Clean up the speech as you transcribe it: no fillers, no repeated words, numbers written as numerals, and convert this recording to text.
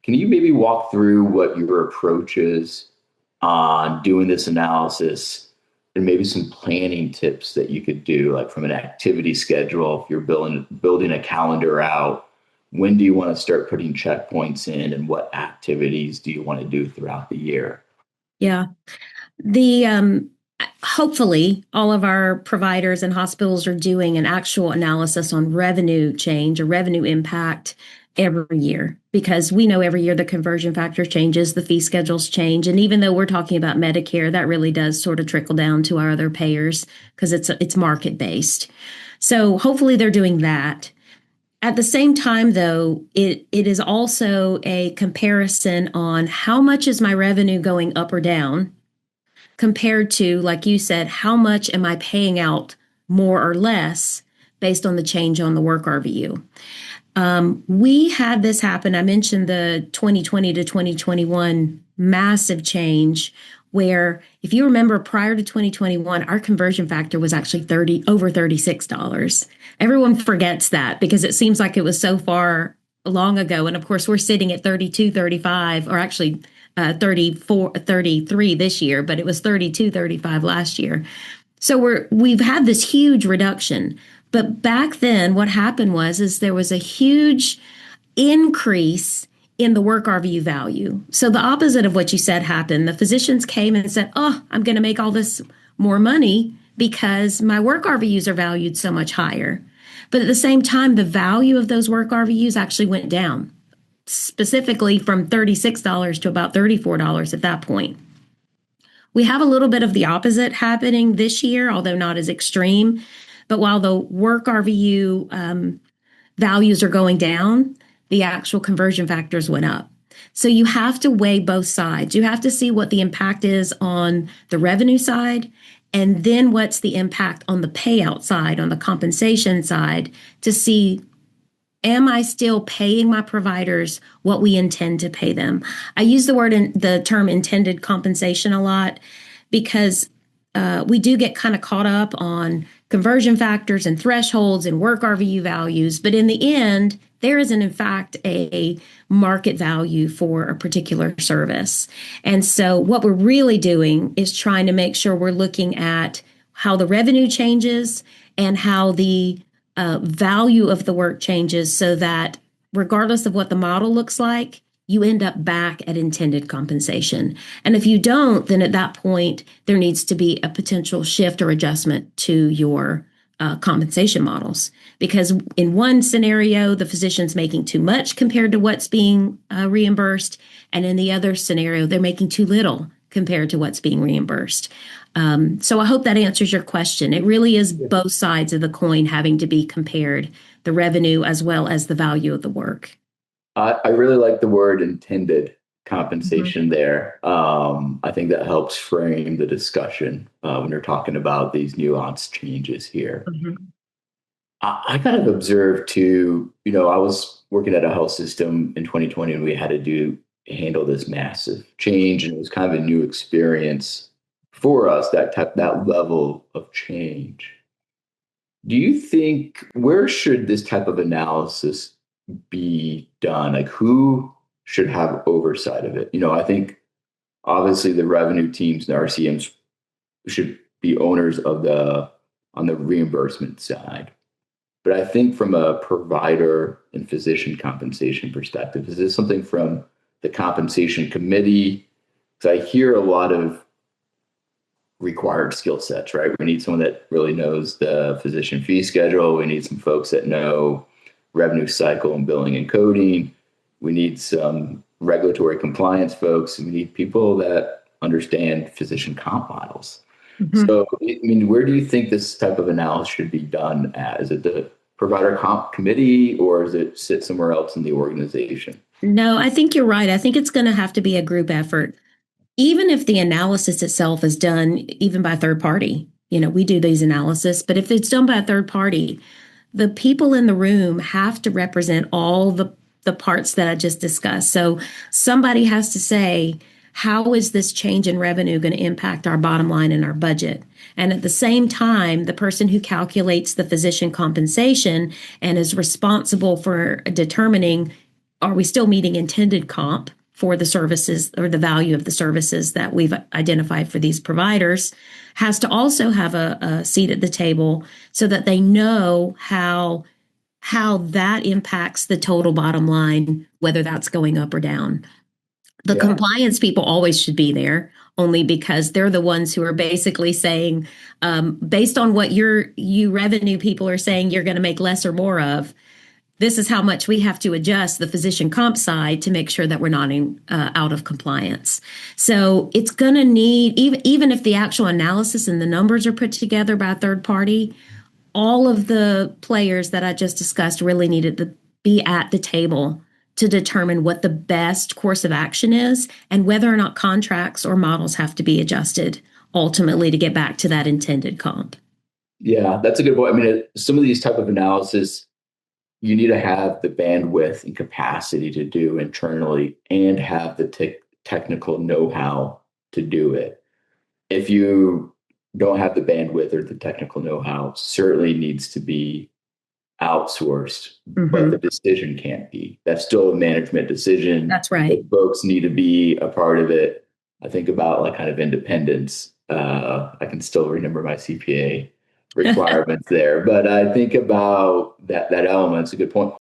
Can you maybe walk through what your approach is on doing this analysis and maybe some planning tips that you could do, like from an activity schedule, if you're building a calendar out, when do you want to start putting checkpoints in and what activities do you want to do throughout the year? Yeah. The Hopefully all of our providers and hospitals are doing an actual analysis on revenue change or revenue impact every year, because we know every year the conversion factor changes, the fee schedules change, and even though we're talking about Medicare, that really does sort of trickle down to our other payers because it's market based. So hopefully they're doing that. At the same time, though, it is also a comparison on how much is my revenue going up or down compared to, like you said, how much am I paying out more or less based on the change on the work RVU. We had this happen. I mentioned the 2020 to 2021 massive change where, if you remember, prior to 2021, our conversion factor was actually over $36. Everyone forgets that because it seems like it was so far long ago. And of course, we're sitting at 32, 35, or actually 34, 33 this year, but it was 32, 35 last year. So we've had this huge reduction. But back then, what happened is there was a huge increase in the work RVU value. So the opposite of what you said happened. The physicians came and said, "Oh, I'm going to make all this more money because my work RVUs are valued so much higher." But at the same time, the value of those work RVUs actually went down, specifically from $36 to about $34 at that point. We have a little bit of the opposite happening this year, although not as extreme. But while the work RVU values are going down, the actual conversion factors went up. So you have to weigh both sides. You have to see what the impact is on the revenue side, and then what's the impact on the payout side, on the compensation side, to see, am I still paying my providers what we intend to pay them? I use the term intended compensation a lot because we do get kind of caught up on conversion factors and thresholds and work RVU values. But in the end, there isn't, in fact, a market value for a particular service. And so what we're really doing is trying to make sure we're looking at how the revenue changes and how the value of the work changes, so that regardless of what the model looks like, you end up back at intended compensation. And if you don't, then at that point, there needs to be a potential shift or adjustment to your compensation models. Because in one scenario, the physician's making too much compared to what's being reimbursed. And in the other scenario, they're making too little compared to what's being reimbursed. So I hope that answers your question. It really is both sides of the coin having to be compared, the revenue as well as the value of the work. I really like the word intended Mhm. compensation there. I think that helps frame the discussion when you're talking about these nuanced changes here. Mhm. I kind of observed too, I was working at a health system in 2020 and we had to handle this massive change, and it was kind of a new experience for us, that level of change. Do you think, where should this type of analysis be done? Like, who should have oversight of it? I think obviously the revenue teams and the RCMs should be owners of on the reimbursement side. But I think from a provider and physician compensation perspective, is this something from the compensation committee? Because I hear a lot of required skill sets, right? We need someone that really knows the physician fee schedule. We need some folks that know revenue cycle and billing and coding. We need some regulatory compliance folks. And we need people that understand physician comp models. Mhm. So, I mean, where do you think this type of analysis should be done at? Is it the provider comp committee, or does it sit somewhere else in the organization? No, I think you're right. I think it's going to have to be a group effort. Even if the analysis itself is done even by a third party, we do these analysis, but if it's done by a third party, the people in the room have to represent all the parts that I just discussed. So somebody has to say, how is this change in revenue going to impact our bottom line and our budget? And at the same time, the person who calculates the physician compensation and is responsible for determining, are we still meeting intended comp for the services or the value of the services that we've identified for these providers, has to also have a seat at the table so that they know how that impacts the total bottom line, whether that's going up or down. The compliance people always should be there, only because they're the ones who are basically saying, based on what you revenue people are saying you're going to make less or more of, this is how much we have to adjust the physician comp side to make sure that we're not out of compliance. So it's going to need, even if the actual analysis and the numbers are put together by a third party, all of the players that I just discussed really needed to be at the table to determine what the best course of action is and whether or not contracts or models have to be adjusted ultimately to get back to that intended comp. Yeah, that's a good point. I mean, some of these type of analysis, you need to have the bandwidth and capacity to do internally and have the technical know-how to do it. If you don't have the bandwidth or the technical know-how, certainly needs to be outsourced, but the decision can't be. That's still a management decision. That's right. The folks need to be a part of it. I think about like kind of independence. I can still remember my CPA requirements there, but I think about that element. It's a good point.